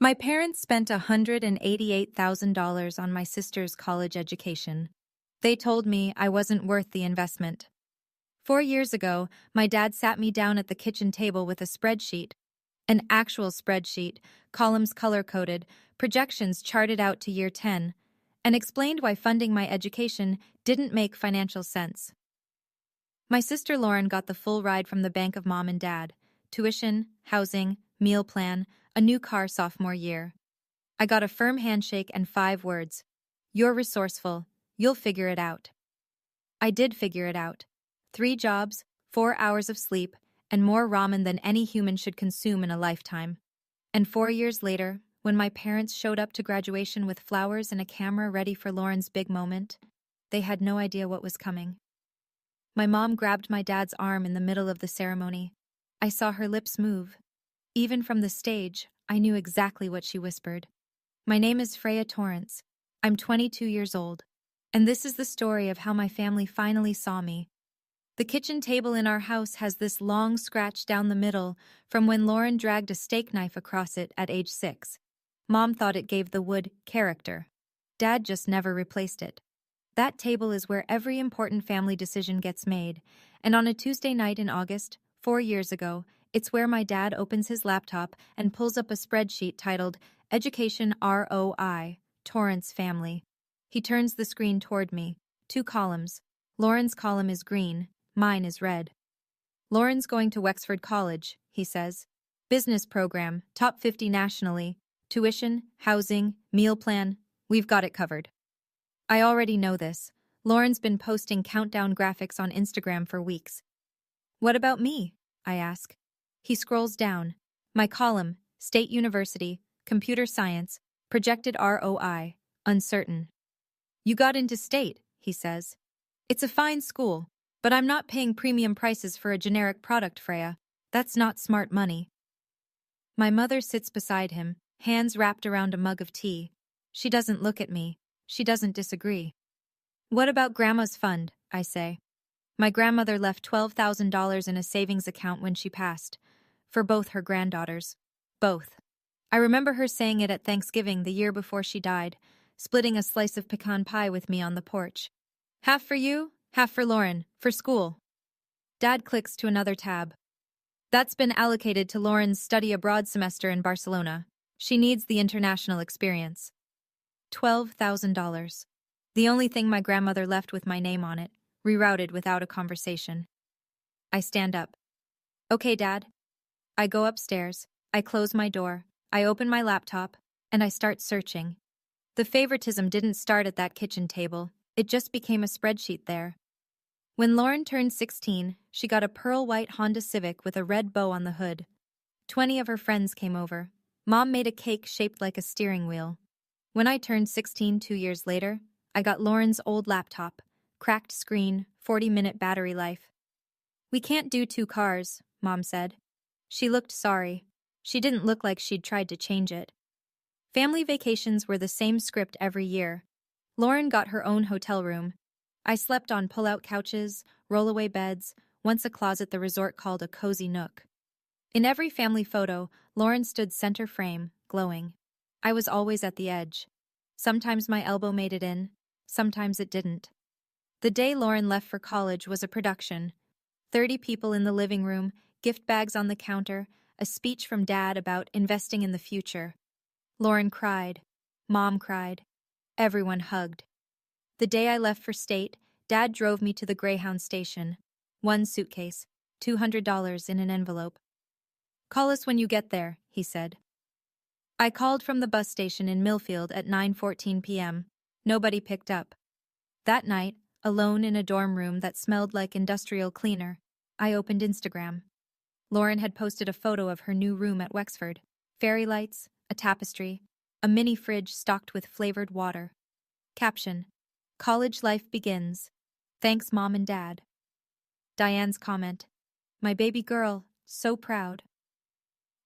My parents spent $188,000 on my sister's college education. They told me I wasn't worth the investment. 4 years ago, my dad sat me down at the kitchen table with a spreadsheet, an actual spreadsheet, columns color-coded, projections charted out to year 10, and explained why funding my education didn't make financial sense. My sister Lauren got the full ride from the bank of mom and dad: tuition, housing, meal plan, a new car sophomore year. I got a firm handshake and 5 words: "You're resourceful, you'll figure it out." I did figure it out. 3 jobs, 4 hours of sleep, and more ramen than any human should consume in a lifetime. And 4 years later, when my parents showed up to graduation with flowers and a camera ready for Lauren's big moment, they had no idea what was coming. My mom grabbed my dad's arm in the middle of the ceremony. I saw her lips move. Even from the stage, I knew exactly what she whispered. "My name is Freya Torrance. I'm 22 years old. And this is the story of how my family finally saw me." The kitchen table in our house has this long scratch down the middle from when Lauren dragged a steak knife across it at age 6. Mom thought it gave the wood character. Dad just never replaced it. That table is where every important family decision gets made, and on a Tuesday night in August, 4 years ago, it's where my dad opens his laptop and pulls up a spreadsheet titled Education ROI, Torrance Family. He turns the screen toward me. 2 columns. Lauren's column is green, mine is red. "Lauren's going to Wexford College," he says. "Business program, top 50 nationally. Tuition, housing, meal plan, we've got it covered." I already know this. Lauren's been posting countdown graphics on Instagram for weeks. "What about me?" I ask. He scrolls down. My column, State University, Computer Science, projected ROI, uncertain. "You got into State," he says. "It's a fine school, but I'm not paying premium prices for a generic product, Freya. That's not smart money." My mother sits beside him, hands wrapped around a mug of tea. She doesn't look at me. She doesn't disagree. "What about Grandma's fund?" I say. My grandmother left $12,000 in a savings account when she passed, for both her granddaughters. Both. I remember her saying it at Thanksgiving the year before she died, splitting a slice of pecan pie with me on the porch. "Half for you, half for Lauren, for school." Dad clicks to another tab. "That's been allocated to Lauren's study abroad semester in Barcelona. She needs the international experience." $12,000. The only thing my grandmother left with my name on it, rerouted without a conversation. I stand up. "Okay, Dad." I go upstairs, I close my door, I open my laptop, and I start searching. The favoritism didn't start at that kitchen table, it just became a spreadsheet there. When Lauren turned 16, she got a pearl white Honda Civic with a red bow on the hood. 20 of her friends came over. Mom made a cake shaped like a steering wheel. When I turned 16 2 years later, I got Lauren's old laptop, cracked screen, 40-minute battery life. "We can't do 2 cars, Mom said." She looked sorry. She didn't look like she'd tried to change it. Family vacations were the same script every year. Lauren got her own hotel room. I slept on pull-out couches, roll-away beds, once a closet the resort called a cozy nook. In every family photo, Lauren stood center frame, glowing. I was always at the edge. Sometimes my elbow made it in, sometimes it didn't. The day Lauren left for college was a production. 30 people in the living room, gift bags on the counter, a speech from Dad about investing in the future. Lauren cried. Mom cried. Everyone hugged. The day I left for State, Dad drove me to the Greyhound station. 1 suitcase, $200 in an envelope. "Call us when you get there," he said. I called from the bus station in Millfield at 9:14 p.m. Nobody picked up. That night, alone in a dorm room that smelled like industrial cleaner, I opened Instagram. Lauren had posted a photo of her new room at Wexford. Fairy lights, a tapestry, a mini fridge stocked with flavored water. Caption: "College life begins. Thanks, Mom and Dad." Diane's comment: "My baby girl, so proud."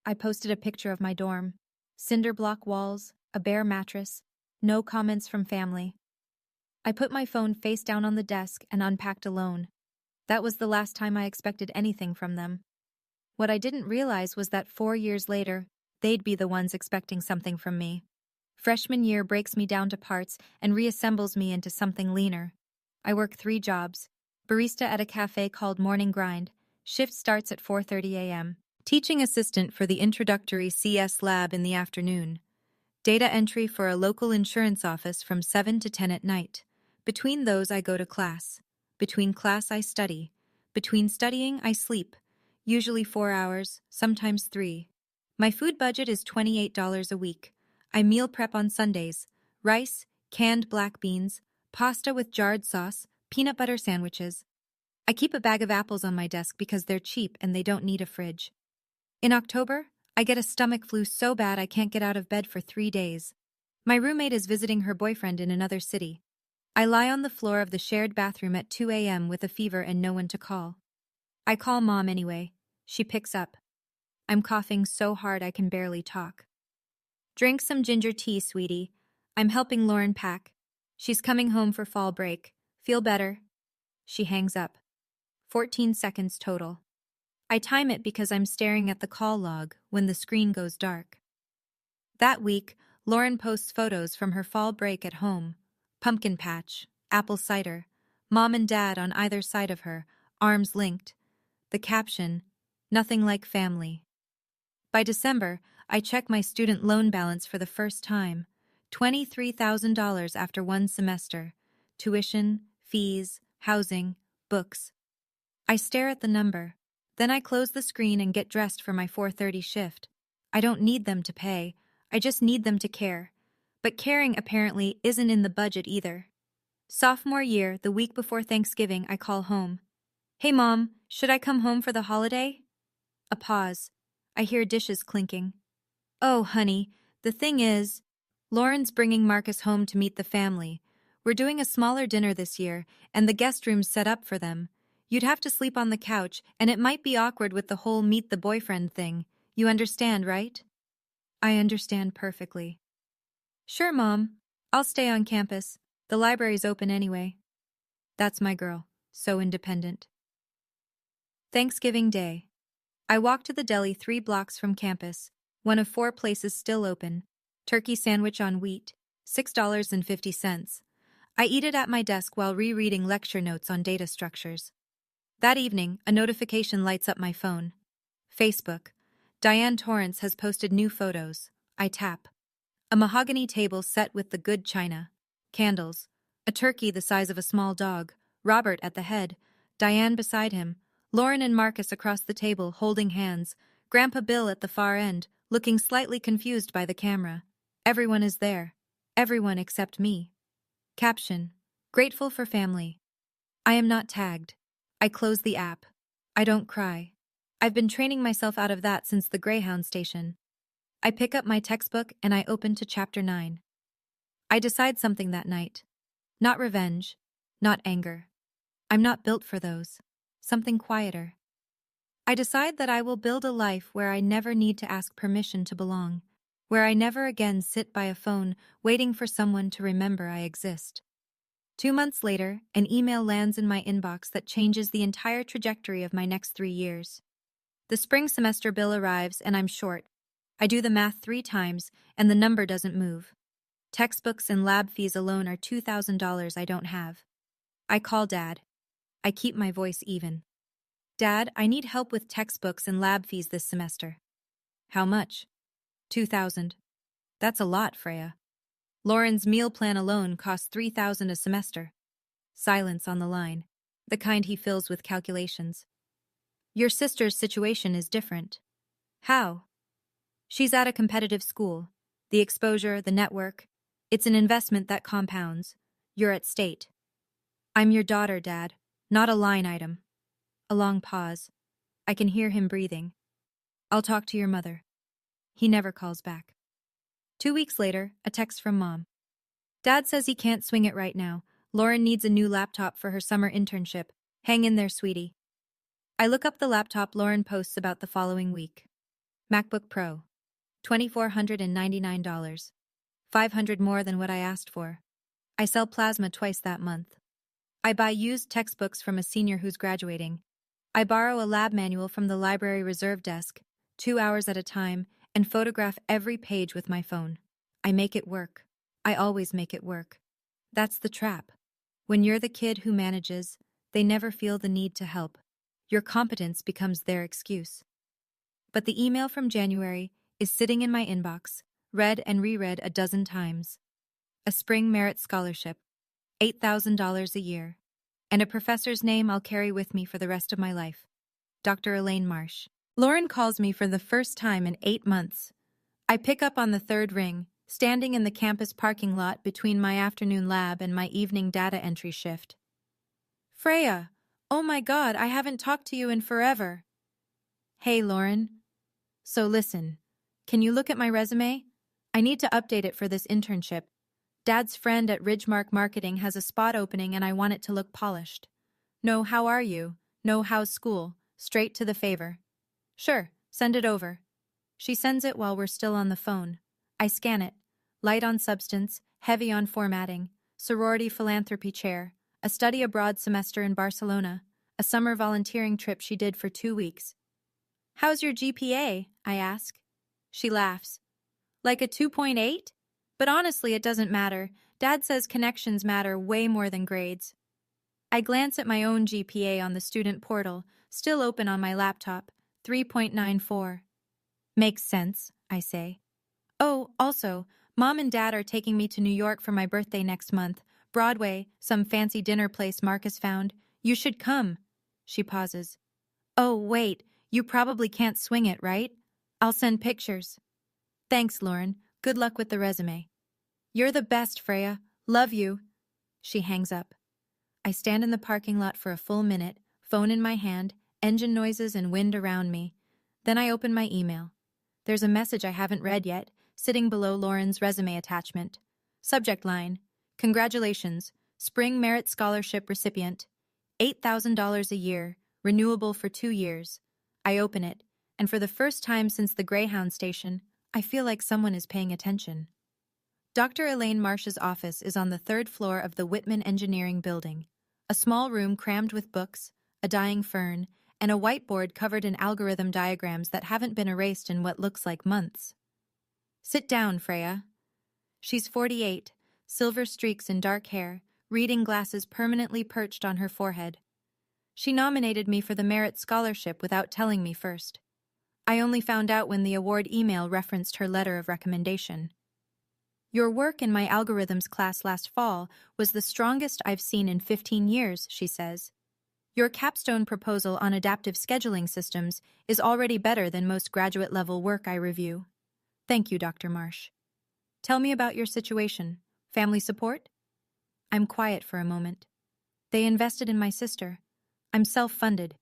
I posted a picture of my dorm. Cinder block walls, a bare mattress, no comments from family. I put my phone face down on the desk and unpacked alone. That was the last time I expected anything from them. What I didn't realize was that 4 years later, they'd be the ones expecting something from me. Freshman year breaks me down to parts and reassembles me into something leaner. I work 3 jobs. Barista at a cafe called Morning Grind. Shift starts at 4:30 a.m. Teaching assistant for the introductory CS lab in the afternoon. Data entry for a local insurance office from 7 to 10 at night. Between those I go to class. Between class I study. Between studying I sleep. Usually 4 hours, sometimes 3. My food budget is $28 a week. I meal prep on Sundays. Rice, canned black beans, pasta with jarred sauce, peanut butter sandwiches. I keep a bag of apples on my desk because they're cheap and they don't need a fridge. In October, I get a stomach flu so bad I can't get out of bed for 3 days. My roommate is visiting her boyfriend in another city. I lie on the floor of the shared bathroom at 2 a.m. with a fever and no one to call. I call Mom anyway. She picks up. I'm coughing so hard I can barely talk. Drink some ginger tea, sweetie. I'm helping Lauren pack. She's coming home for fall break. Feel better? She hangs up. 14 seconds total. I time it because I'm staring at the call log when the screen goes dark. That week, Lauren posts photos from her fall break at home. Pumpkin patch, apple cider, Mom and Dad on either side of her, arms linked. The caption, nothing like family. By December, I check my student loan balance for the first time. $23,000 after 1 semester. Tuition, fees, housing, books. I stare at the number. Then I close the screen and get dressed for my 4:30 shift. I don't need them to pay. I just need them to care. But caring apparently isn't in the budget either. Sophomore year, the week before Thanksgiving, I call home. Hey Mom, should I come home for the holiday? A pause. I hear dishes clinking. Oh, honey, the thing is, Lauren's bringing Marcus home to meet the family. We're doing a smaller dinner this year, and the guest room's set up for them. You'd have to sleep on the couch, and it might be awkward with the whole meet the boyfriend thing. You understand, right? I understand perfectly. Sure, Mom. I'll stay on campus. The library's open anyway. That's my girl, so independent. Thanksgiving Day. I walk to the deli 3 blocks from campus, one of 4 places still open. Turkey sandwich on wheat, $6.50. I eat it at my desk while rereading lecture notes on data structures. That evening, a notification lights up my phone. Facebook. Diane Torrance has posted new photos. I tap. A mahogany table set with the good china. Candles. A turkey the size of a small dog. Robert at the head. Diane beside him. Lauren and Marcus across the table holding hands. Grandpa Bill at the far end, looking slightly confused by the camera. Everyone is there. Everyone except me. Caption. Grateful for family. I am not tagged. I close the app. I don't cry. I've been training myself out of that since the Greyhound station. I pick up my textbook and I open to chapter 9. I decide something that night. Not revenge. Not anger. I'm not built for those. Something quieter. I decide that I will build a life where I never need to ask permission to belong, where I never again sit by a phone waiting for someone to remember I exist. 2 months later, an email lands in my inbox that changes the entire trajectory of my next 3 years. The spring semester bill arrives and I'm short. I do the math 3 times and the number doesn't move. Textbooks and lab fees alone are $2,000 I don't have. I call Dad. I keep my voice even. Dad, I need help with textbooks and lab fees this semester. How much? $2,000. That's a lot, Freya. Lauren's meal plan alone costs $3,000 a semester. Silence on the line, the kind he fills with calculations. Your sister's situation is different. How? She's at a competitive school. The exposure, the network. It's an investment that compounds. You're at state. I'm your daughter, Dad, not a line item. A long pause. I can hear him breathing. I'll talk to your mother. He never calls back. 2 weeks later, a text from Mom. Dad says he can't swing it right now. Lauren needs a new laptop for her summer internship. Hang in there, sweetie. I look up the laptop Lauren posts about the following week. MacBook Pro. $2,499. $500 more than what I asked for. I sell plasma twice that month. I buy used textbooks from a senior who's graduating. I borrow a lab manual from the library reserve desk, 2 hours at a time, and photograph every page with my phone. I make it work. I always make it work. That's the trap. When you're the kid who manages, they never feel the need to help. Your competence becomes their excuse. But the email from January is sitting in my inbox, read and reread a dozen times. A spring merit scholarship, $8,000 a year, and a professor's name I'll carry with me for the rest of my life. Dr. Elaine Marsh. Lauren calls me for the first time in 8 months. I pick up on the third ring, standing in the campus parking lot between my afternoon lab and my evening data entry shift. Freya, oh my God, I haven't talked to you in forever. Hey, Lauren. So listen, can you look at my resume? I need to update it for this internship. Dad's friend at Ridgemark Marketing has a spot opening and I want it to look polished. No, how are you? No, how's school? Straight to the favor. Sure, send it over. She sends it while we're still on the phone. I scan it. Light on substance, heavy on formatting, sorority philanthropy chair, a study abroad semester in Barcelona, a summer volunteering trip she did for 2 weeks. How's your GPA? I ask. She laughs. Like a 2.8? But honestly, it doesn't matter. Dad says connections matter way more than grades. I glance at my own GPA on the student portal, still open on my laptop, 3.94. Makes sense, I say. Oh, also, Mom and Dad are taking me to New York for my birthday next month. Broadway, some fancy dinner place Marcus found. You should come. She pauses. Oh, wait, you probably can't swing it, right? I'll send pictures. Thanks, Lauren. Good luck with the resume. You're the best, Freya. Love you. She hangs up. I stand in the parking lot for a full minute, phone in my hand, engine noises and wind around me. Then I open my email. There's a message I haven't read yet, sitting below Lauren's resume attachment. Subject line: Congratulations, Spring Merit Scholarship recipient. $8,000 a year, renewable for 2 years. I open it, and for the first time since the Greyhound station, I feel like someone is paying attention. Dr. Elaine Marsh's office is on the 3rd floor of the Whitman Engineering Building, a small room crammed with books, a dying fern, and a whiteboard covered in algorithm diagrams that haven't been erased in what looks like months. Sit down, Freya. She's 48, silver streaks in dark hair, reading glasses permanently perched on her forehead. She nominated me for the Merit Scholarship without telling me first. I only found out when the award email referenced her letter of recommendation. Your work in my algorithms class last fall was the strongest I've seen in 15 years, she says. Your capstone proposal on adaptive scheduling systems is already better than most graduate-level work I review. Thank you, Dr. Marsh. Tell me about your situation. Family support? I'm quiet for a moment. They invested in my sister. I'm self-funded.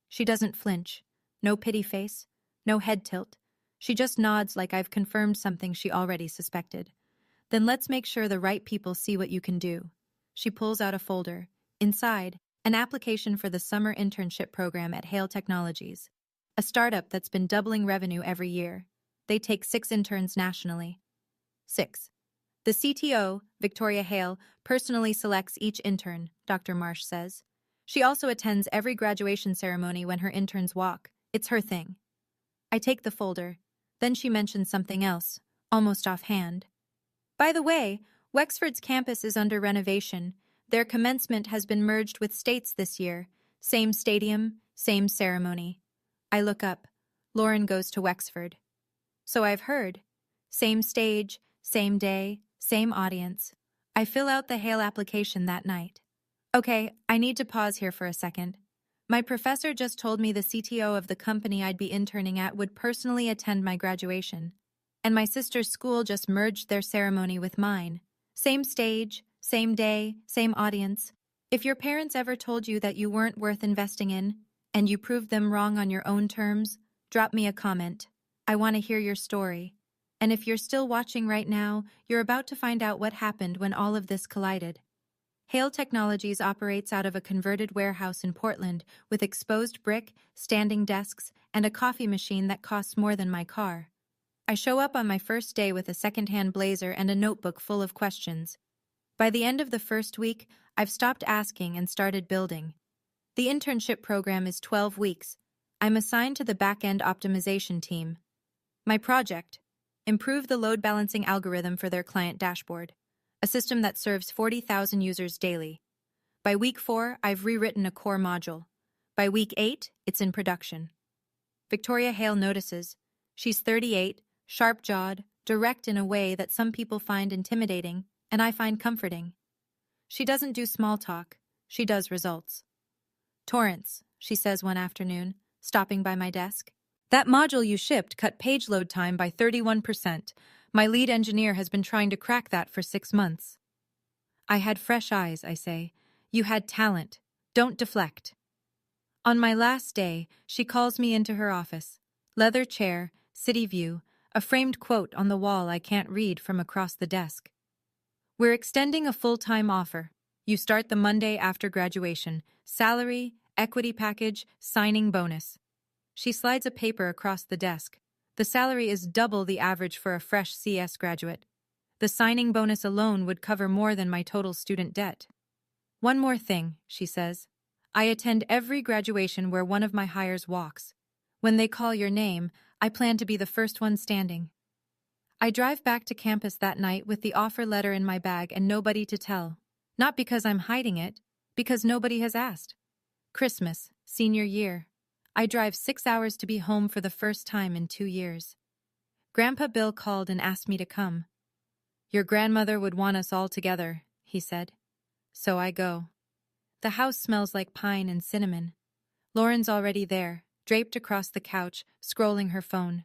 She doesn't flinch. No pity face. No head tilt. She just nods like I've confirmed something she already suspected. Then let's make sure the right people see what you can do. She pulls out a folder. Inside, an application for the summer internship program at Hale Technologies, a startup that's been doubling revenue every year. They take 6 interns nationally. 6. The CTO, Victoria Hale, personally selects each intern, Dr. Marsh says. She also attends every graduation ceremony when her interns walk. It's her thing. I take the folder. Then she mentions something else, almost offhand. By the way, Wexford's campus is under renovation. Their commencement has been merged with State's this year. Same stadium, same ceremony. I look up. Lauren goes to Wexford. So I've heard. Same stage, same day, same audience. I fill out the Hale application that night. Okay, I need to pause here for a second. My professor just told me the CTO of the company I'd be interning at would personally attend my graduation. And my sister's school just merged their ceremony with mine. Same stage, same day, same audience. If your parents ever told you that you weren't worth investing in, and you proved them wrong on your own terms, drop me a comment. I want to hear your story. And if you're still watching right now, you're about to find out what happened when all of this collided. Hale Technologies operates out of a converted warehouse in Portland with exposed brick, standing desks, and a coffee machine that costs more than my car. I show up on my first day with a second-hand blazer and a notebook full of questions. By the end of the first week, I've stopped asking and started building. The internship program is 12 weeks. I'm assigned to the back-end optimization team. My project: improve the load balancing algorithm for their client dashboard, a system that serves 40,000 users daily. By week 4, I've rewritten a core module. By week 8, it's in production. Victoria Hale notices. She's 38, sharp-jawed, direct in a way that some people find intimidating, and I find comforting. She doesn't do small talk. She does results. "Torrance," she says one afternoon, stopping by my desk. "That module you shipped cut page load time by 31%. My lead engineer has been trying to crack that for 6 months. I had fresh eyes, I say. You had talent. Don't deflect. On my last day, she calls me into her office. Leather chair, city view, a framed quote on the wall I can't read from across the desk. "We're extending a full-time offer. You start the Monday after graduation. Salary, equity package, signing bonus." She slides a paper across the desk. The salary is double the average for a fresh CS graduate. The signing bonus alone would cover more than my total student debt. "One more thing," she says. "I attend every graduation where one of my hires walks. When they call your name, I plan to be the first one standing." I drive back to campus that night with the offer letter in my bag and nobody to tell. Not because I'm hiding it, because nobody has asked. Christmas, senior year. I drive 6 hours to be home for the first time in 2 years. Grandpa Bill called and asked me to come. "Your grandmother would want us all together," he said. So I go. The house smells like pine and cinnamon. Lauren's already there, draped across the couch, scrolling her phone.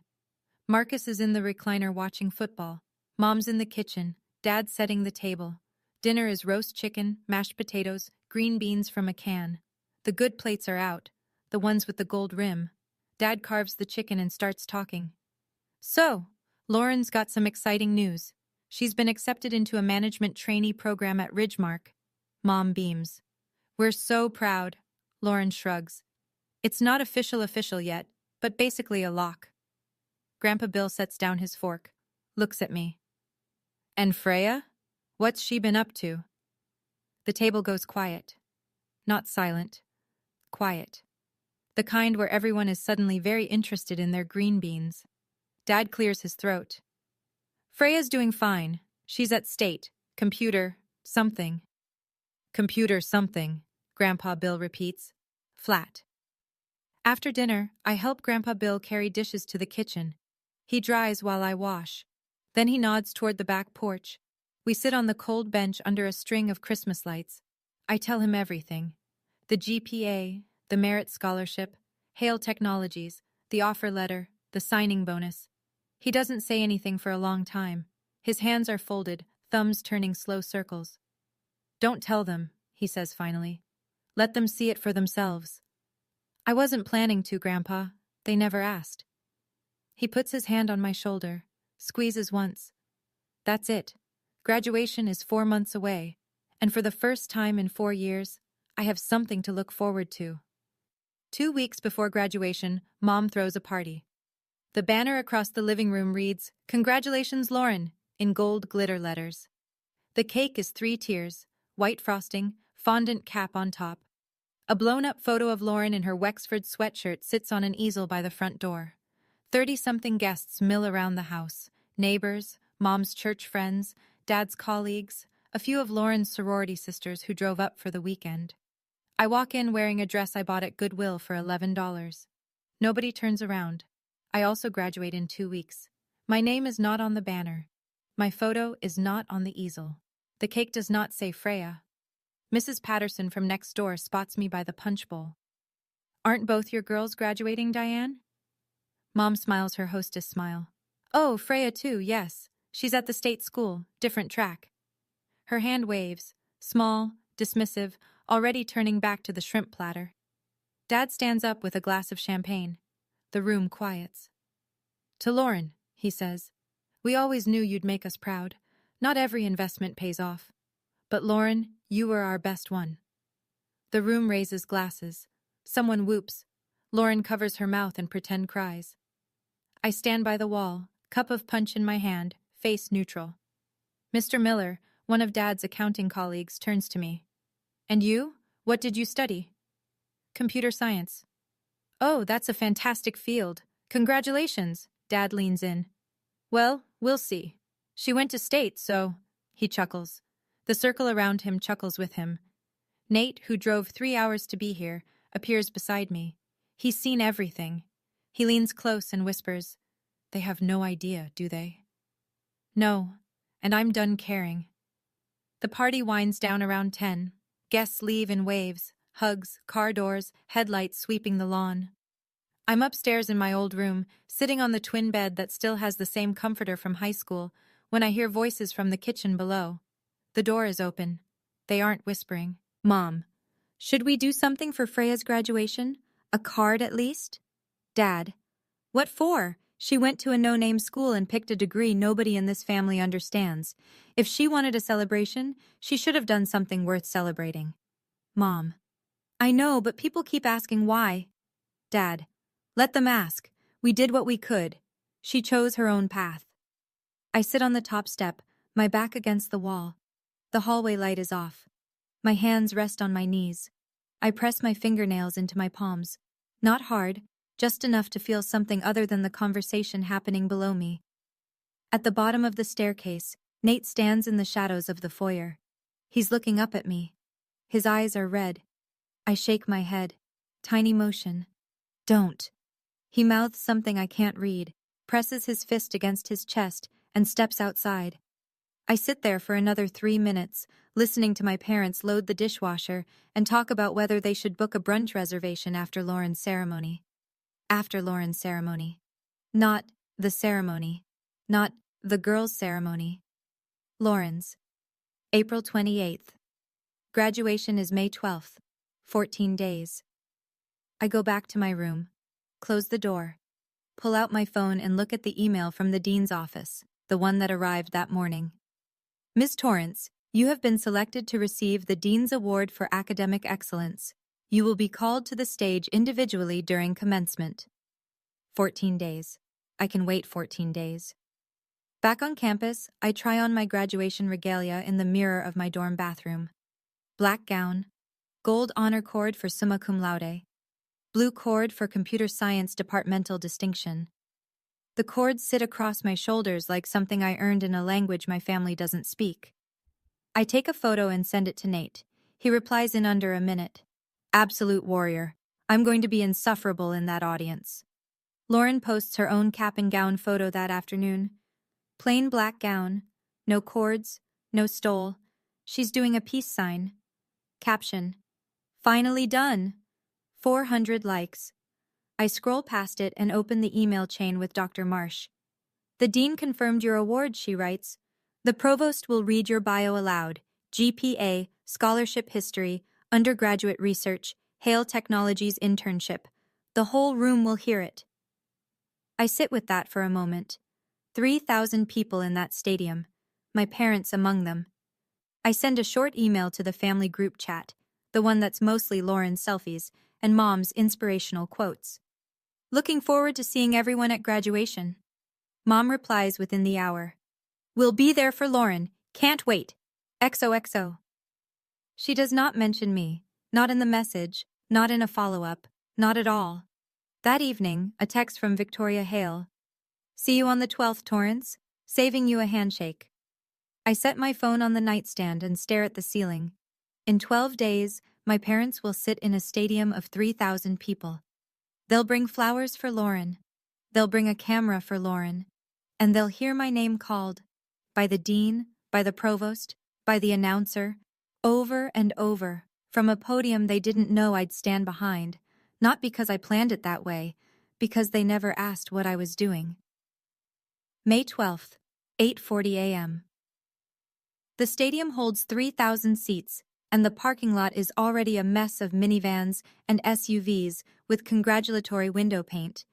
Marcus is in the recliner watching football. Mom's in the kitchen, Dad's setting the table. Dinner is roast chicken, mashed potatoes, green beans from a can. The good plates are out, the ones with the gold rim. Dad carves the chicken and starts talking. "So, Lauren's got some exciting news. She's been accepted into a management trainee program at Ridgemark." Mom beams. "We're so proud." Lauren shrugs. "It's not official yet, but basically a lock." Grandpa Bill sets down his fork, looks at me. "And Freya? What's she been up to?" The table goes quiet. Not silent. Quiet. The kind where everyone is suddenly very interested in their green beans. Dad clears his throat. "Freya's doing fine. She's at state. Computer something." "Computer something," Grandpa Bill repeats. Flat. After dinner, I help Grandpa Bill carry dishes to the kitchen. He dries while I wash. Then he nods toward the back porch. We sit on the cold bench under a string of Christmas lights. I tell him everything. The GPA, the merit scholarship, Hale Technologies, the offer letter, the signing bonus. He doesn't say anything for a long time. His hands are folded, thumbs turning slow circles. "Don't tell them," he says finally. "Let them see it for themselves." "I wasn't planning to, Grandpa. They never asked." He puts his hand on my shoulder, squeezes once. "That's it. Graduation is 4 months away, and for the first time in 4 years, I have something to look forward to." 2 weeks before graduation, Mom throws a party. The banner across the living room reads, "Congratulations, Lauren," in gold glitter letters. The cake is 3 tiers, white frosting, fondant cap on top. A blown-up photo of Lauren in her Wexford sweatshirt sits on an easel by the front door. 30-something guests mill around the house. Neighbors, Mom's church friends, Dad's colleagues, a few of Lauren's sorority sisters who drove up for the weekend. I walk in wearing a dress I bought at Goodwill for $11. Nobody turns around. I also graduate in 2 weeks. My name is not on the banner. My photo is not on the easel. The cake does not say Freya. Mrs. Patterson from next door spots me by the punch bowl. "Aren't both your girls graduating, Diane?" Mom smiles her hostess smile. "Oh, Freya too, yes. She's at the state school, different track." Her hand waves, small, dismissive, already turning back to the shrimp platter. Dad stands up with a glass of champagne. The room quiets. "To Lauren," he says, "we always knew you'd make us proud. Not every investment pays off. But Lauren, you were our best one." The room raises glasses. Someone whoops. Lauren covers her mouth and pretend cries. I stand by the wall, cup of punch in my hand, face neutral. Mr. Miller, one of Dad's accounting colleagues, turns to me. "And you? What did you study?" "Computer science." "Oh, that's a fantastic field. Congratulations. Dad leans in. Well, we'll see. She went to state, so... He chuckles. The circle around him chuckles with him. Nate, who drove 3 hours to be here, appears beside me. He's seen everything. He leans close and whispers, "They have no idea, do they?" No, and I'm done caring. The party winds down around 10. Guests leave in waves, hugs, car doors, headlights sweeping the lawn. I'm upstairs in my old room, sitting on the twin bed that still has the same comforter from high school, when I hear voices from the kitchen below. The door is open. They aren't whispering. Mom, should we do something for Freya's graduation? A card at least? Dad, what for? She went to a no-name school and picked a degree nobody in this family understands. If she wanted a celebration, she should have done something worth celebrating. Mom, I know, but people keep asking why. Dad, let them ask. We did what we could. She chose her own path. I sit on the top step, my back against the wall. The hallway light is off. My hands rest on my knees. I press my fingernails into my palms. Not hard, just enough to feel something other than the conversation happening below me. At the bottom of the staircase, Nate stands in the shadows of the foyer. He's looking up at me. His eyes are red. I shake my head. Tiny motion. Don't. He mouths something I can't read, presses his fist against his chest, and steps outside. I sit there for another 3 minutes, listening to my parents load the dishwasher and talk about whether they should book a brunch reservation after Lauren's ceremony. After Lauren's ceremony. Not the ceremony. Not the girls' ceremony. Lauren's. April 28th. Graduation is May 12th. 14 days. I go back to my room, close the door, pull out my phone and look at the email from the dean's office, the one that arrived that morning. Ms. Torrance, you have been selected to receive the Dean's Award for Academic Excellence. You will be called to the stage individually during commencement. 14 days. I can wait 14 days. Back on campus, I try on my graduation regalia in the mirror of my dorm bathroom. Black gown, gold honor cord for summa cum laude, blue cord for computer science departmental distinction. The cords sit across my shoulders like something I earned in a language my family doesn't speak. I take a photo and send it to Nate. He replies in under a minute. Absolute warrior. I'm going to be insufferable in that audience. Lauren posts her own cap and gown photo that afternoon. Plain black gown, no cords, no stole. She's doing a peace sign. Caption: finally done. 400 likes. I scroll past it and open the email chain with Dr. Marsh. The dean confirmed your award, she writes. The provost will read your bio aloud. GPA, scholarship history, undergraduate research, Hale Technologies internship. The whole room will hear it. I sit with that for a moment. 3,000 people in that stadium, my parents among them. I send a short email to the family group chat, the one that's mostly Lauren's selfies and Mom's inspirational quotes. Looking forward to seeing everyone at graduation. Mom replies within the hour. We'll be there for Lauren. Can't wait. XOXO. She does not mention me, not in the message, not in a follow-up, not at all. That evening, a text from Victoria Hale. See you on the 12th, Torrance. Saving you a handshake. I set my phone on the nightstand and stare at the ceiling. In 12 days, my parents will sit in a stadium of 3,000 people. They'll bring flowers for Lauren. They'll bring a camera for Lauren. And they'll hear my name called. By the dean, by the provost, by the announcer. Over and over. From a podium they didn't know I'd stand behind. Not because I planned it that way. Because they never asked what I was doing. May 12th, 8:40 a.m. The stadium holds 3,000 seats, and the parking lot is already a mess of minivans and SUVs with congratulatory window paint.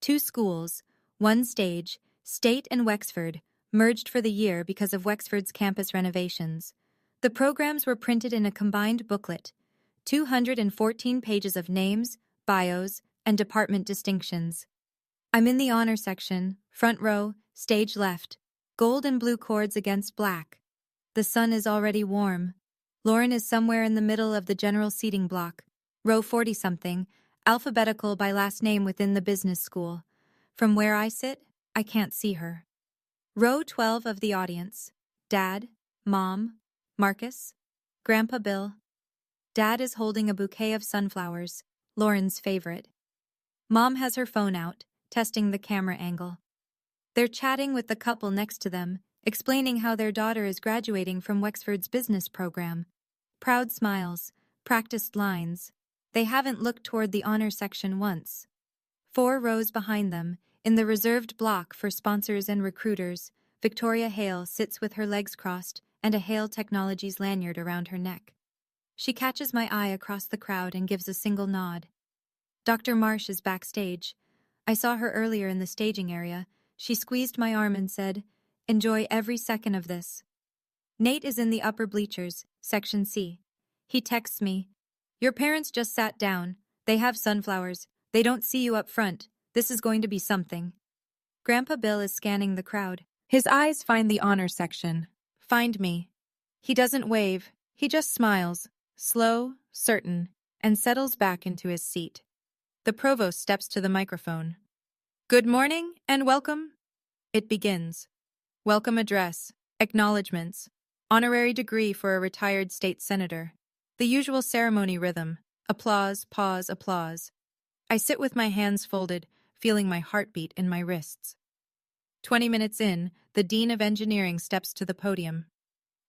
2 schools, 1 stage, State and Wexford, merged for the year because of Wexford's campus renovations. The programs were printed in a combined booklet, 214 pages of names, bios, and department distinctions. I'm in the honor section, front row, stage left, gold and blue cords against black. The sun is already warm. Lauren is somewhere in the middle of the general seating block, row 40-something, alphabetical by last name within the business school. From where I sit, I can't see her. Row 12 of the audience. Dad, Mom, Marcus, Grandpa Bill. Dad is holding a bouquet of sunflowers, Lauren's favorite. Mom has her phone out, testing the camera angle. They're chatting with the couple next to them, explaining how their daughter is graduating from Wexford's business program. Proud smiles, practiced lines. They haven't looked toward the honor section once. 4 rows behind them, in the reserved block for sponsors and recruiters, Victoria Hale sits with her legs crossed and a Hale Technologies lanyard around her neck. She catches my eye across the crowd and gives a single nod. Dr. Marsh is backstage. I saw her earlier in the staging area. She squeezed my arm and said, "Enjoy every second of this." Nate is in the upper bleachers, Section C. He texts me, "Your parents just sat down. They have sunflowers. They don't see you up front. This is going to be something." Grandpa Bill is scanning the crowd. His eyes find the honor section. Find me. He doesn't wave. He just smiles, slow, certain, and settles back into his seat. The provost steps to the microphone. "Good morning and welcome." It begins. Welcome address, acknowledgments, honorary degree for a retired state senator. The usual ceremony rhythm. Applause, pause, applause. I sit with my hands folded, feeling my heartbeat in my wrists. 20 minutes in, the Dean of Engineering steps to the podium.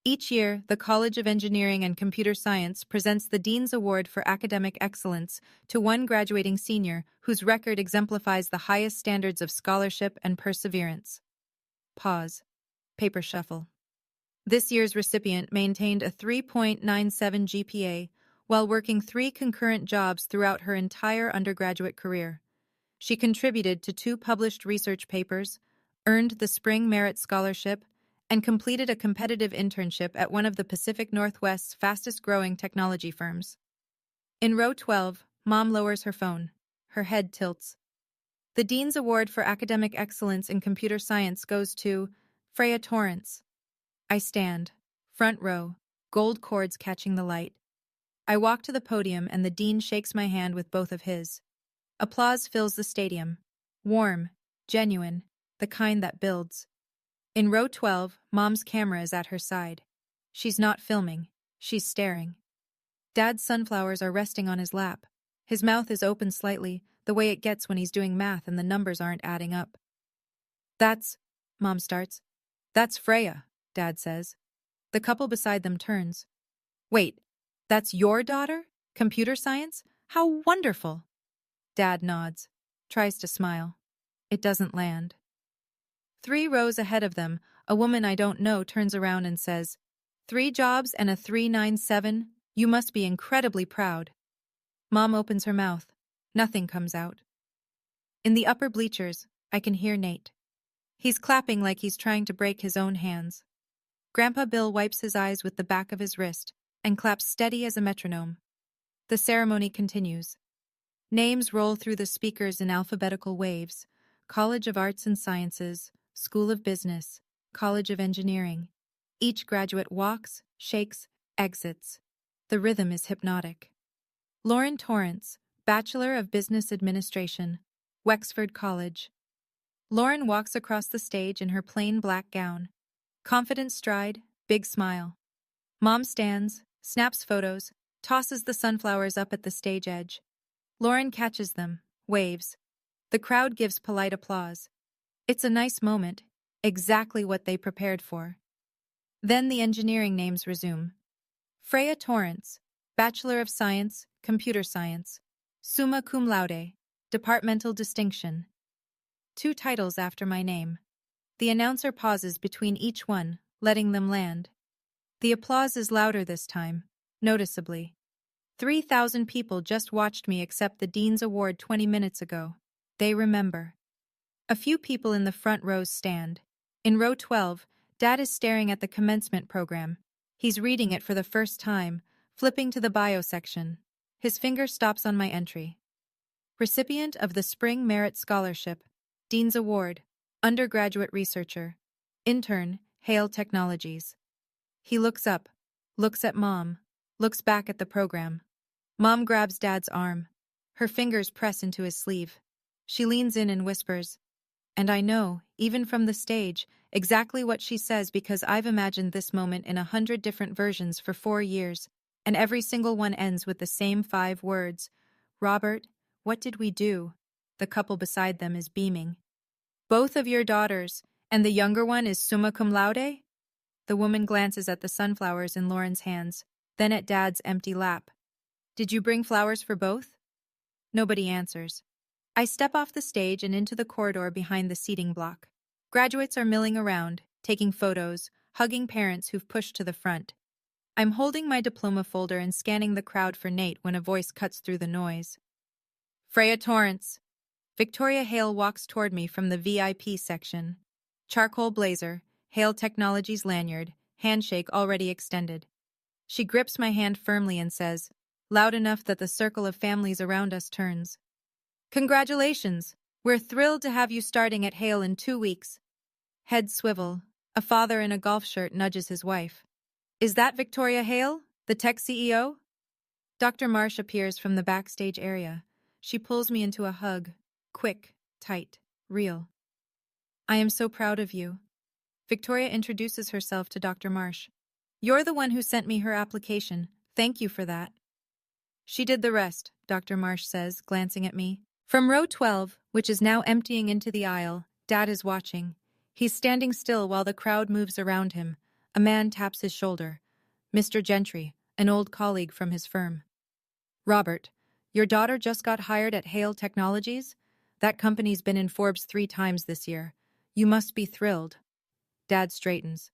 Each year, the College of Engineering and Computer Science presents the Dean's Award for Academic Excellence to one graduating senior whose record exemplifies the highest standards of scholarship and perseverance. Pause. Paper shuffle. This year's recipient maintained a 3.97 GPA while working 3 concurrent jobs throughout her entire undergraduate career. She contributed to 2 published research papers, earned the Spring Merit Scholarship, and completed a competitive internship at one of the Pacific Northwest's fastest-growing technology firms. In row 12, Mom lowers her phone. Her head tilts. The Dean's Award for Academic Excellence in Computer Science goes to Freya Torrance. I stand, front row, gold cords catching the light. I walk to the podium and the Dean shakes my hand with both of his. Applause fills the stadium. Warm, genuine, the kind that builds. In row 12, Mom's camera is at her side. She's not filming. She's staring. Dad's sunflowers are resting on his lap. His mouth is open slightly, the way it gets when he's doing math and the numbers aren't adding up. Mom starts. "That's Freya," Dad says. The couple beside them turns. "Wait, that's your daughter? Computer science? How wonderful!" Dad nods, tries to smile. It doesn't land. 3 rows ahead of them, a woman I don't know turns around and says, "3 jobs and a 397? You must be incredibly proud." Mom opens her mouth. Nothing comes out. In the upper bleachers, I can hear Nate. He's clapping like he's trying to break his own hands. Grandpa Bill wipes his eyes with the back of his wrist and claps steady as a metronome. The ceremony continues. Names roll through the speakers in alphabetical waves. College of Arts and Sciences, School of Business, College of Engineering. Each graduate walks, shakes, exits. The rhythm is hypnotic. Lauren Torrance, Bachelor of Business Administration, Wexford College. Lauren walks across the stage in her plain black gown. Confident stride, big smile. Mom stands, snaps photos, tosses the sunflowers up at the stage edge. Lauren catches them, waves. The crowd gives polite applause. It's a nice moment, exactly what they prepared for. Then the engineering names resume. Freya Torrance, Bachelor of Science, Computer Science, Summa Cum Laude, Departmental Distinction. 2 titles after my name. The announcer pauses between each one, letting them land. The applause is louder this time, noticeably. 3,000 people just watched me accept the Dean's Award 20 minutes ago. They remember. A few people in the front rows stand. In row 12, Dad is staring at the commencement program. He's reading it for the first time, flipping to the bio section. His finger stops on my entry. Recipient of the Spring Merit Scholarship, Dean's Award, undergraduate researcher, intern, Hale Technologies. He looks up, looks at Mom, looks back at the program. Mom grabs Dad's arm. Her fingers press into his sleeve. She leans in and whispers, And I know, even from the stage, exactly what she says because I've imagined this moment in 100 different versions for 4 years, and every single one ends with the same 5 words. Robert, what did we do? The couple beside them is beaming. Both of your daughters, and the younger one is summa cum laude? The woman glances at the sunflowers in Lauren's hands, then at Dad's empty lap. Did you bring flowers for both? Nobody answers. I step off the stage and into the corridor behind the seating block. Graduates are milling around, taking photos, hugging parents who've pushed to the front. I'm holding my diploma folder and scanning the crowd for Nate when a voice cuts through the noise. Freya Torrance. Victoria Hale walks toward me from the VIP section. Charcoal blazer, Hale Technologies lanyard, handshake already extended. She grips my hand firmly and says, loud enough that the circle of families around us turns. Congratulations! We're thrilled to have you starting at Hale in 2 weeks. Head swivel. A father in a golf shirt nudges his wife. Is that Victoria Hale, the tech CEO? Dr. Marsh appears from the backstage area. She pulls me into a hug. Quick, tight, real. I am so proud of you. Victoria introduces herself to Dr. Marsh. You're the one who sent me her application. Thank you for that. She did the rest, Dr. Marsh says, glancing at me. From row 12, which is now emptying into the aisle, Dad is watching. He's standing still while the crowd moves around him. A man taps his shoulder. Mr. Gentry, an old colleague from his firm. Robert, your daughter just got hired at Hale Technologies? That company's been in Forbes 3 times this year. You must be thrilled. Dad straightens.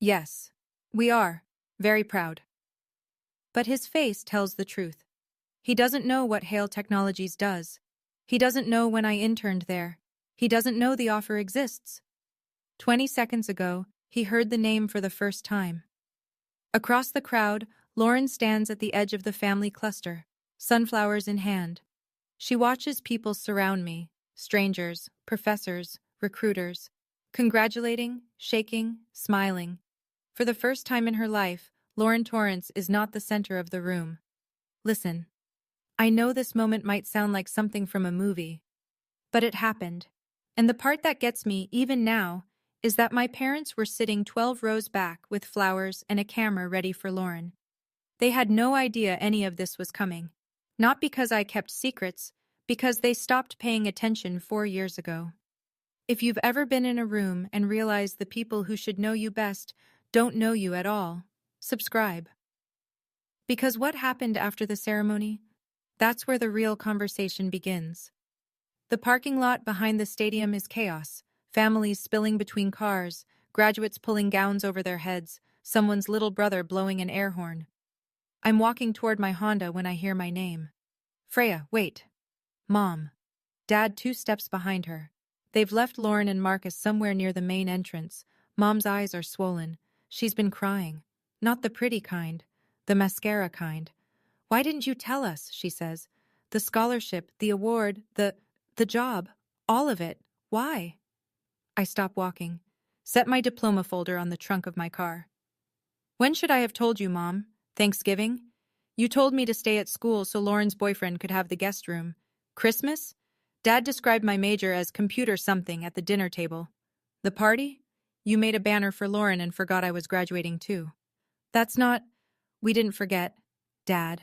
Yes. We are. Very proud. But his face tells the truth. He doesn't know what Hale Technologies does. He doesn't know when I interned there. He doesn't know the offer exists. 20 seconds ago, he heard the name for the first time. Across the crowd, Lauren stands at the edge of the family cluster, sunflowers in hand. She watches people surround me, strangers, professors, recruiters, congratulating, shaking, smiling. For the first time in her life, Lauren Torrance is not the center of the room. Listen. I know this moment might sound like something from a movie, but it happened. And the part that gets me, even now, is that my parents were sitting 12 rows back with flowers and a camera ready for Lauren. They had no idea any of this was coming. Not because I kept secrets, because they stopped paying attention 4 years ago. If you've ever been in a room and realized the people who should know you best don't know you at all, subscribe. Because what happened after the ceremony? That's where the real conversation begins. The parking lot behind the stadium is chaos, families spilling between cars, graduates pulling gowns over their heads, someone's little brother blowing an air horn. I'm walking toward my Honda when I hear my name. Freya, wait. Mom. Dad 2 steps behind her. They've left Lauren and Marcus somewhere near the main entrance. Mom's eyes are swollen. She's been crying. Not the pretty kind, the mascara kind. Why didn't you tell us, she says. The scholarship, the award, the job, all of it. Why? I stop walking. Set my diploma folder on the trunk of my car. When should I have told you, Mom? Thanksgiving? You told me to stay at school so Lauren's boyfriend could have the guest room. Christmas? Dad described my major as computer something at the dinner table. The party? You made a banner for Lauren and forgot I was graduating too. That's not... We didn't forget. Dad.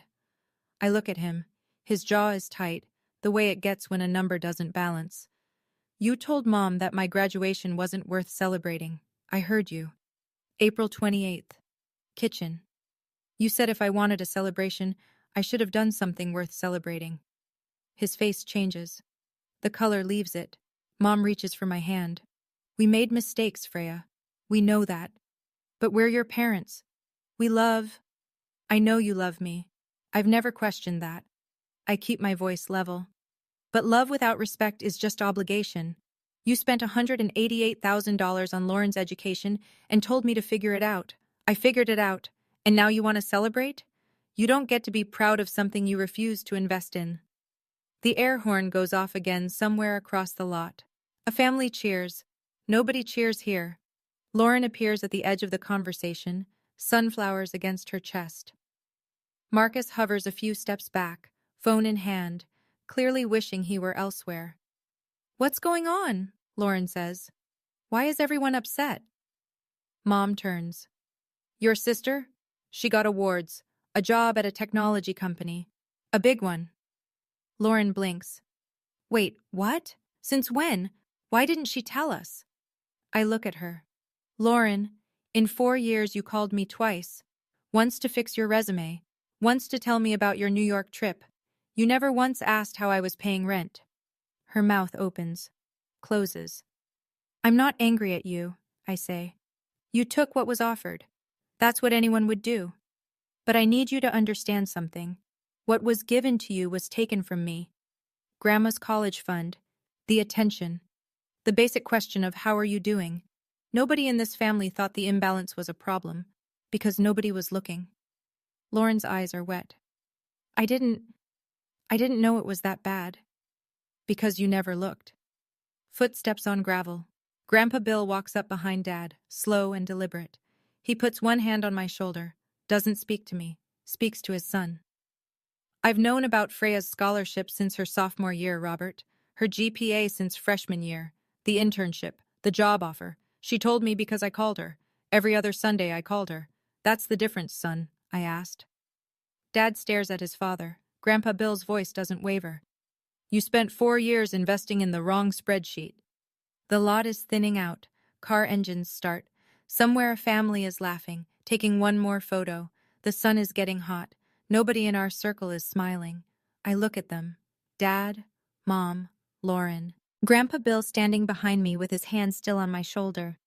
I look at him. His jaw is tight, the way it gets when a number doesn't balance. You told Mom that my graduation wasn't worth celebrating. I heard you. April 28th. Kitchen. You said if I wanted a celebration, I should have done something worth celebrating. His face changes. The color leaves it. Mom reaches for my hand. We made mistakes, Freya. We know that. But we're your parents. We love... I know you love me. I've never questioned that. I keep my voice level. But love without respect is just obligation. You spent $188,000 on Lauren's education and told me to figure it out. I figured it out. And now you want to celebrate? You don't get to be proud of something you refuse to invest in. The air horn goes off again somewhere across the lot. A family cheers. Nobody cheers here. Lauren appears at the edge of the conversation, sunflowers against her chest. Marcus hovers a few steps back, phone in hand, clearly wishing he were elsewhere. What's going on? Lauren says. Why is everyone upset? Mom turns. Your sister? She got awards, a job at a technology company. A big one. Lauren blinks. Wait, what? Since when? Why didn't she tell us? I look at her. Lauren, in 4 years you called me twice. Once to fix your resume, once to tell me about your New York trip. You never once asked how I was paying rent. Her mouth opens, closes. I'm not angry at you, I say. You took what was offered. That's what anyone would do. But I need you to understand something. What was given to you was taken from me. Grandma's college fund, the attention, the basic question of how are you doing. Nobody in this family thought the imbalance was a problem, because nobody was looking. Lauren's eyes are wet. I didn't know it was that bad. Because you never looked. Footsteps on gravel. Grandpa Bill walks up behind Dad, slow and deliberate. He puts one hand on my shoulder, doesn't speak to me, speaks to his son. I've known about Freya's scholarship since her sophomore year, Robert. Her GPA since freshman year. The internship, the job offer. She told me because I called her. Every other Sunday I called her. That's the difference, son, I asked. Dad stares at his father. Grandpa Bill's voice doesn't waver. You spent 4 years investing in the wrong spreadsheet. The lot is thinning out. Car engines start. Somewhere a family is laughing, taking one more photo. The sun is getting hot. Nobody in our circle is smiling. I look at them. Dad, Mom, Lauren. Grandpa Bill standing behind me with his hand still on my shoulder.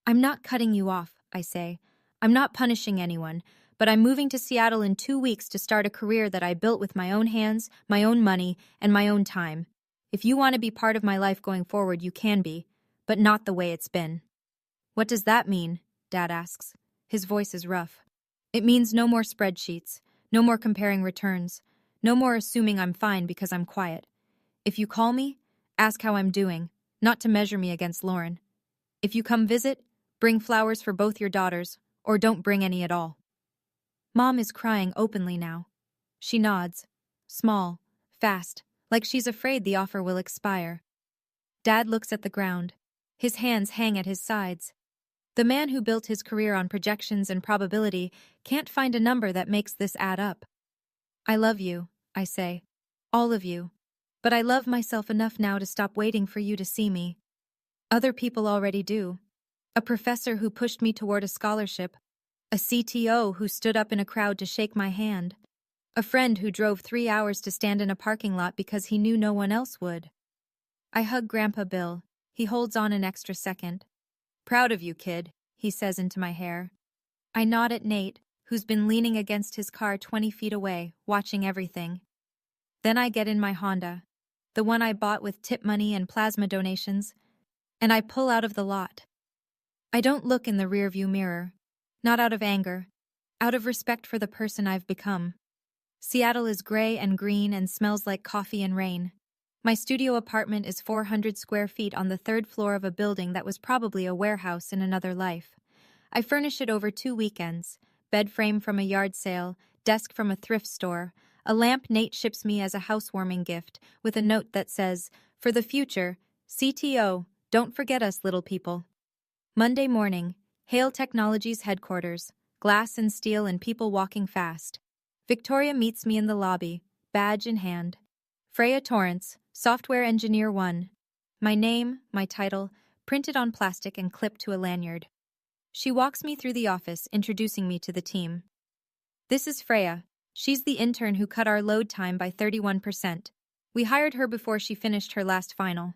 I'm not cutting you off, I say. I'm not punishing anyone, but I'm moving to Seattle in 2 weeks to start a career that I built with my own hands, my own money, and my own time. If you want to be part of my life going forward, you can be, but not the way it's been. What does that mean? Dad asks. His voice is rough. It means no more spreadsheets, no more comparing returns, no more assuming I'm fine because I'm quiet. If you call me, ask how I'm doing, not to measure me against Lauren. If you come visit, bring flowers for both your daughters, or don't bring any at all. Mom is crying openly now. She nods, small, fast, like she's afraid the offer will expire. Dad looks at the ground. His hands hang at his sides. The man who built his career on projections and probability can't find a number that makes this add up. I love you, I say. All of you. But I love myself enough now to stop waiting for you to see me. Other people already do. A professor who pushed me toward a scholarship. A CTO who stood up in a crowd to shake my hand. A friend who drove 3 hours to stand in a parking lot because he knew no one else would. I hug Grandpa Bill. He holds on an extra second. Proud of you, kid, he says into my hair. I nod at Nate, who's been leaning against his car 20 feet away, watching everything. Then I get in my Honda, the one I bought with tip money and plasma donations, and I pull out of the lot. I don't look in the rearview mirror, not out of anger, out of respect for the person I've become. Seattle is gray and green and smells like coffee and rain. My studio apartment is 400 square feet on the 3rd floor of a building that was probably a warehouse in another life. I furnish it over 2 weekends, bed frame from a yard sale, desk from a thrift store, a lamp Nate ships me as a housewarming gift with a note that says, for the future, CTO, don't forget us little people. Monday morning, Hale Technologies headquarters, glass and steel and people walking fast. Victoria meets me in the lobby, badge in hand. Freya Torrance, Software Engineer 1. My name, my title, printed on plastic and clipped to a lanyard. She walks me through the office, introducing me to the team. This is Freya. She's the intern who cut our load time by 31%. We hired her before she finished her last final.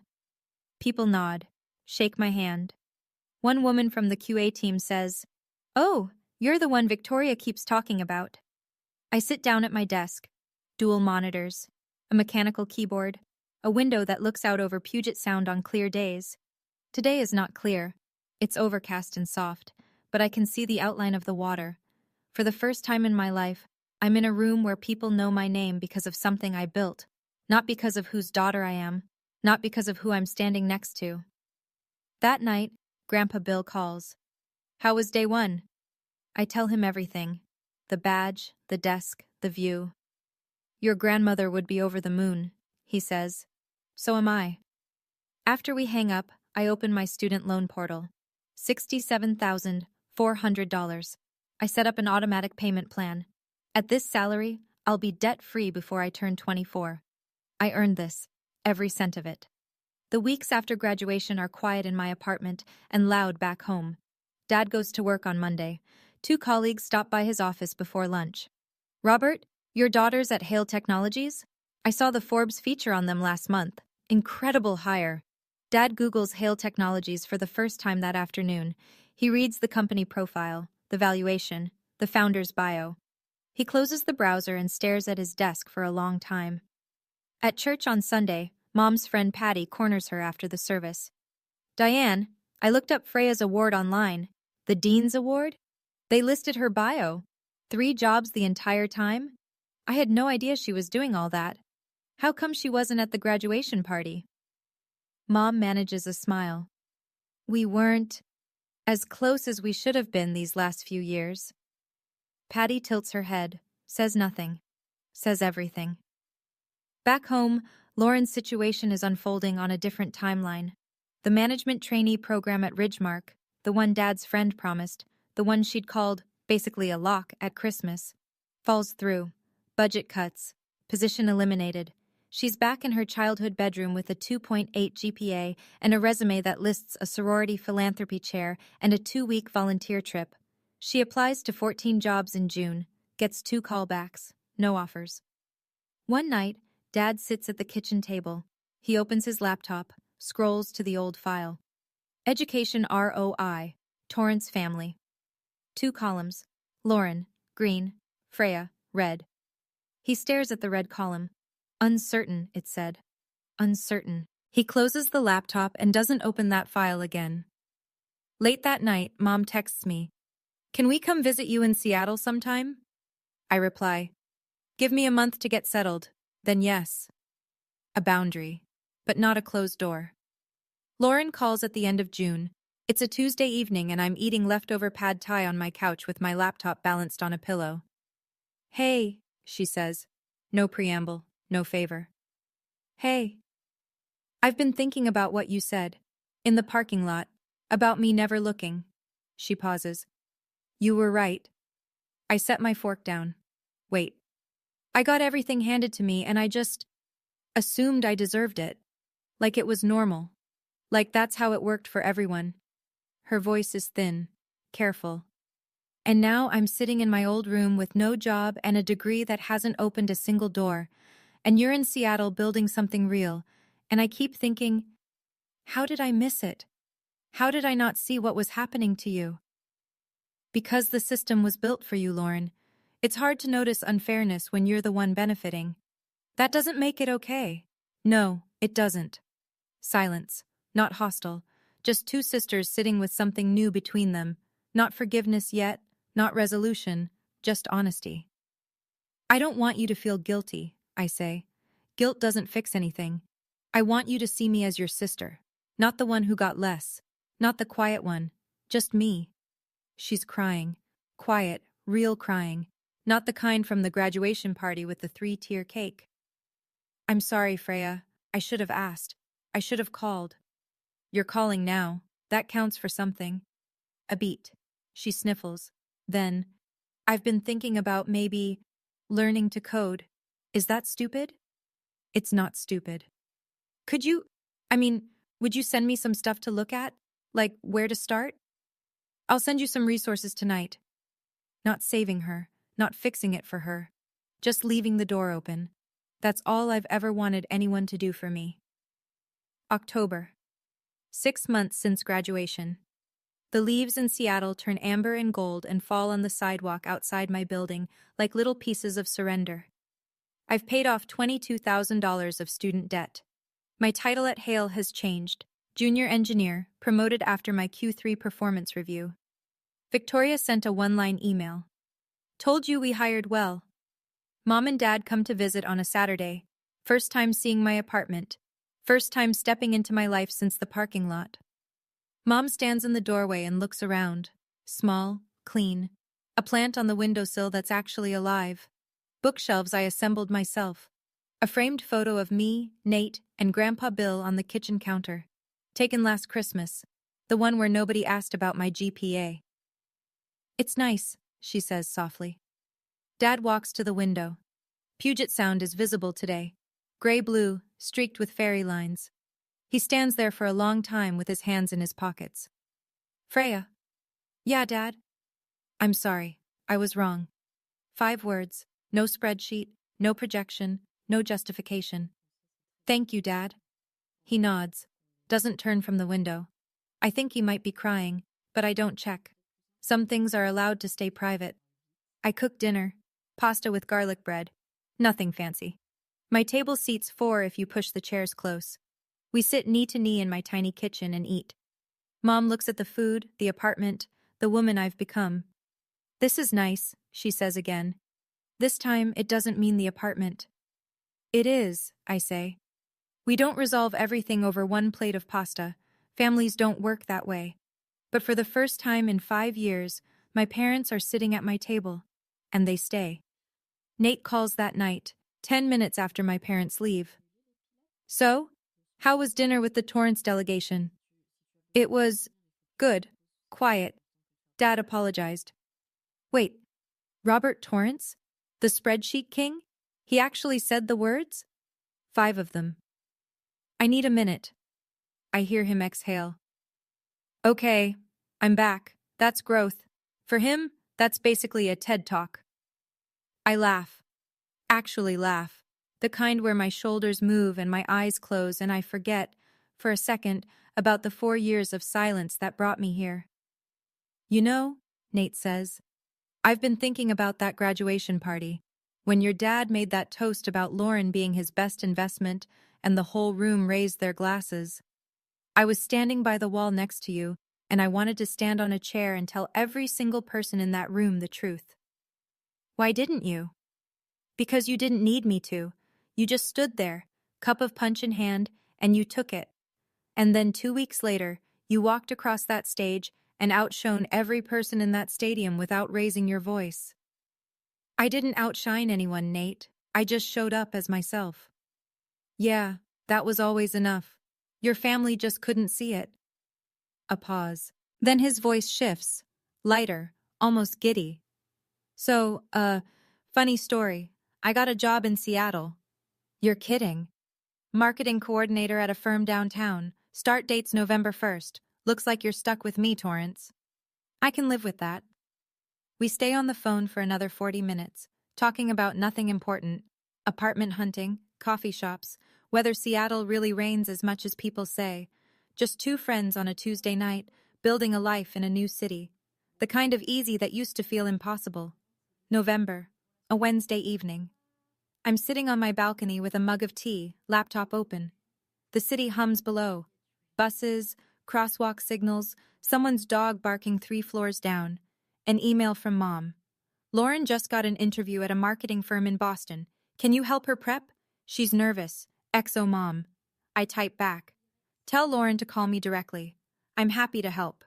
People nod, shake my hand. One woman from the QA team says, "Oh, you're the one Victoria keeps talking about." I sit down at my desk. Dual monitors, a mechanical keyboard, a window that looks out over Puget Sound on clear days. Today is not clear. It's overcast and soft, but I can see the outline of the water. For the first time in my life, I'm in a room where people know my name because of something I built, not because of whose daughter I am, not because of who I'm standing next to. That night, Grandpa Bill calls. How was day 1? I tell him everything. The badge, the desk, the view. Your grandmother would be over the moon, he says. So am I. After we hang up, I open my student loan portal. $67,400. I set up an automatic payment plan. At this salary, I'll be debt-free before I turn 24. I earned this, every cent of it. The weeks after graduation are quiet in my apartment and loud back home. Dad goes to work on Monday. 2 colleagues stop by his office before lunch. Robert, your daughter's at Hale Technologies? I saw the Forbes feature on them last month. Incredible hire. Dad Googles Hale Technologies for the first time that afternoon. He reads the company profile, the valuation, the founder's bio. He closes the browser and stares at his desk for a long time. At church on Sunday, Mom's friend Patty corners her after the service. Diane, I looked up Freya's award online. The Dean's Award? They listed her bio. 3 jobs the entire time? I had no idea she was doing all that. How come she wasn't at the graduation party? Mom manages a smile. We weren't as close as we should have been these last few years. Patty tilts her head, says nothing, says everything. Back home, Lauren's situation is unfolding on a different timeline. The management trainee program at Ridgemark, the one Dad's friend promised, the one she'd called, basically a lock, at Christmas, falls through. Budget cuts. Position eliminated. She's back in her childhood bedroom with a 2.8 GPA and a resume that lists a sorority philanthropy chair and a 2-week volunteer trip. She applies to 14 jobs in June, gets 2 callbacks, no offers. One night, Dad sits at the kitchen table. He opens his laptop, scrolls to the old file. Education ROI, Torrance family. 2 columns. Lauren, green, Freya, red. He stares at the red column. Uncertain, it said. Uncertain. He closes the laptop and doesn't open that file again. Late that night, Mom texts me. Can we come visit you in Seattle sometime? I reply. Give me a month to get settled, then yes. A boundary, but not a closed door. Lauren calls at the end of June. It's a Tuesday evening and I'm eating leftover pad thai on my couch with my laptop balanced on a pillow. Hey, she says. No preamble. No favor. Hey. I've been thinking about what you said. In the parking lot. About me never looking. She pauses. You were right. I set my fork down. Wait. I got everything handed to me and I just assumed I deserved it. Like it was normal. Like that's how it worked for everyone. Her voice is thin, careful. And now I'm sitting in my old room with no job and a degree that hasn't opened a single door. And you're in Seattle building something real, and I keep thinking, how did I miss it? How did I not see what was happening to you? Because the system was built for you, Lauren. It's hard to notice unfairness when you're the one benefiting. That doesn't make it okay. No, it doesn't. Silence, not hostile, just 2 sisters sitting with something new between them. Not forgiveness yet, not resolution, just honesty. I don't want you to feel guilty, I say. Guilt doesn't fix anything. I want you to see me as your sister. Not the one who got less. Not the quiet one. Just me. She's crying. Quiet, real crying. Not the kind from the graduation party with the 3-tier cake. I'm sorry, Freya. I should have asked. I should have called. You're calling now. That counts for something. A beat. She sniffles. Then, I've been thinking about maybe learning to code. Is that stupid? It's not stupid. Would you send me some stuff to look at? Like where to start? I'll send you some resources tonight. Not saving her, not fixing it for her. Just leaving the door open. That's all I've ever wanted anyone to do for me. October. 6 months since graduation. The leaves in Seattle turn amber and gold and fall on the sidewalk outside my building like little pieces of surrender. I've paid off $22,000 of student debt. My title at Hale has changed. Junior engineer, promoted after my Q3 performance review. Victoria sent a 1-line email. Told you we hired well. Mom and Dad come to visit on a Saturday. First time seeing my apartment. First time stepping into my life since the parking lot. Mom stands in the doorway and looks around. Small, clean. A plant on the windowsill that's actually alive. Bookshelves I assembled myself. A framed photo of me, Nate, and Grandpa Bill on the kitchen counter. Taken last Christmas. The one where nobody asked about my GPA. It's nice, she says softly. Dad walks to the window. Puget Sound is visible today. Gray-blue, streaked with fairy lines. He stands there for a long time with his hands in his pockets. Freya. Yeah, Dad. I'm sorry. I was wrong. 5 words, no spreadsheet, no projection, no justification. Thank you, Dad. He nods, doesn't turn from the window. I think he might be crying, but I don't check. Some things are allowed to stay private. I cook dinner, pasta with garlic bread. Nothing fancy. My table seats 4 if you push the chairs close. We sit knee to knee in my tiny kitchen and eat. Mom looks at the food, the apartment, the woman I've become. This is nice, she says again. This time, it doesn't mean the apartment. It is, I say. We don't resolve everything over one plate of pasta. Families don't work that way. But for the first time in 5 years, my parents are sitting at my table. And they stay. Nate calls that night, 10 minutes after my parents leave. So, how was dinner with the Torrance delegation? It was good, quiet. Dad apologized. Wait, Robert Torrance? The spreadsheet king? He actually said the words? 5 of them. I need a minute. I hear him exhale. Okay, I'm back. That's growth. For him, that's basically a TED Talk. I laugh. Actually laugh. The kind where my shoulders move and my eyes close and I forget, for a second, about the 4 years of silence that brought me here. You know, Nate says, I've been thinking about that graduation party, when your dad made that toast about Lauren being his best investment and the whole room raised their glasses. I was standing by the wall next to you, and I wanted to stand on a chair and tell every single person in that room the truth. Why didn't you? Because you didn't need me to. You just stood there, cup of punch in hand, and you took it. And then 2 weeks later, you walked across that stage and outshone every person in that stadium without raising your voice. I didn't outshine anyone, Nate. I just showed up as myself. Yeah, that was always enough. Your family just couldn't see it. A pause. Then his voice shifts, lighter, almost giddy. So, funny story. I got a job in Seattle. You're kidding. Marketing coordinator at a firm downtown. Start date's November 1st. Looks like you're stuck with me, Torrance. I can live with that. We stay on the phone for another 40 minutes, talking about nothing important. Apartment hunting, coffee shops, whether Seattle really rains as much as people say. Just 2 friends on a Tuesday night, building a life in a new city. The kind of easy that used to feel impossible. November, a Wednesday evening. I'm sitting on my balcony with a mug of tea, laptop open. The city hums below. Buses, crosswalk signals, someone's dog barking 3 floors down. An email from Mom. Lauren just got an interview at a marketing firm in Boston. Can you help her prep? She's nervous. XO Mom. I type back. Tell Lauren to call me directly. I'm happy to help.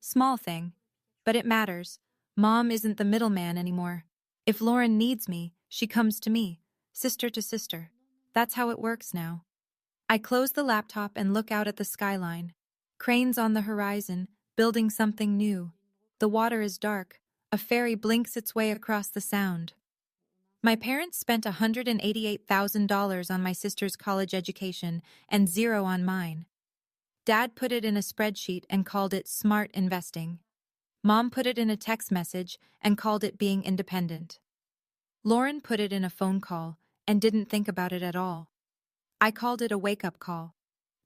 Small thing. But it matters. Mom isn't the middleman anymore. If Lauren needs me, she comes to me. Sister to sister. That's how it works now. I close the laptop and look out at the skyline. Cranes on the horizon, building something new. The water is dark. A ferry blinks its way across the sound. My parents spent $188,000 on my sister's college education and 0 on mine. Dad put it in a spreadsheet and called it smart investing. Mom put it in a text message and called it being independent. Lauren put it in a phone call and didn't think about it at all. I called it a wake-up call.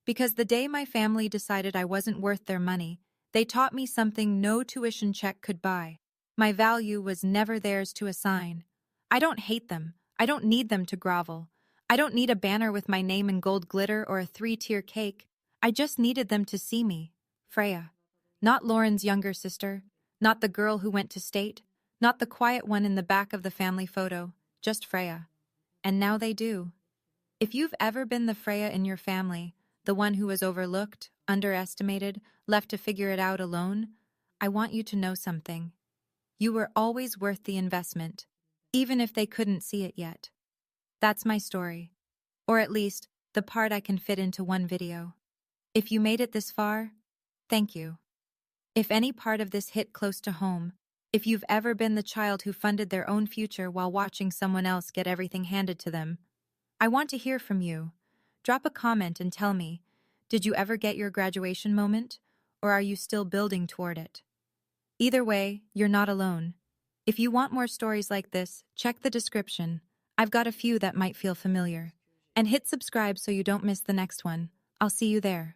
Because the day my family decided I wasn't worth their money, they taught me something no tuition check could buy. My value was never theirs to assign. I don't hate them. I don't need them to grovel. I don't need a banner with my name in gold glitter or a 3-tier cake. I just needed them to see me, Freya. Not Lauren's younger sister, not the girl who went to state, not the quiet one in the back of the family photo, just Freya. And now they do. If you've ever been the Freya in your family, the one who was overlooked, underestimated, left to figure it out alone, I want you to know something. You were always worth the investment, even if they couldn't see it yet. That's my story. Or at least, the part I can fit into one video. If you made it this far, thank you. If any part of this hit close to home, if you've ever been the child who funded their own future while watching someone else get everything handed to them, I want to hear from you. Drop a comment and tell me, did you ever get your graduation moment, or are you still building toward it? Either way, you're not alone. If you want more stories like this, check the description. I've got a few that might feel familiar. And hit subscribe so you don't miss the next one. I'll see you there.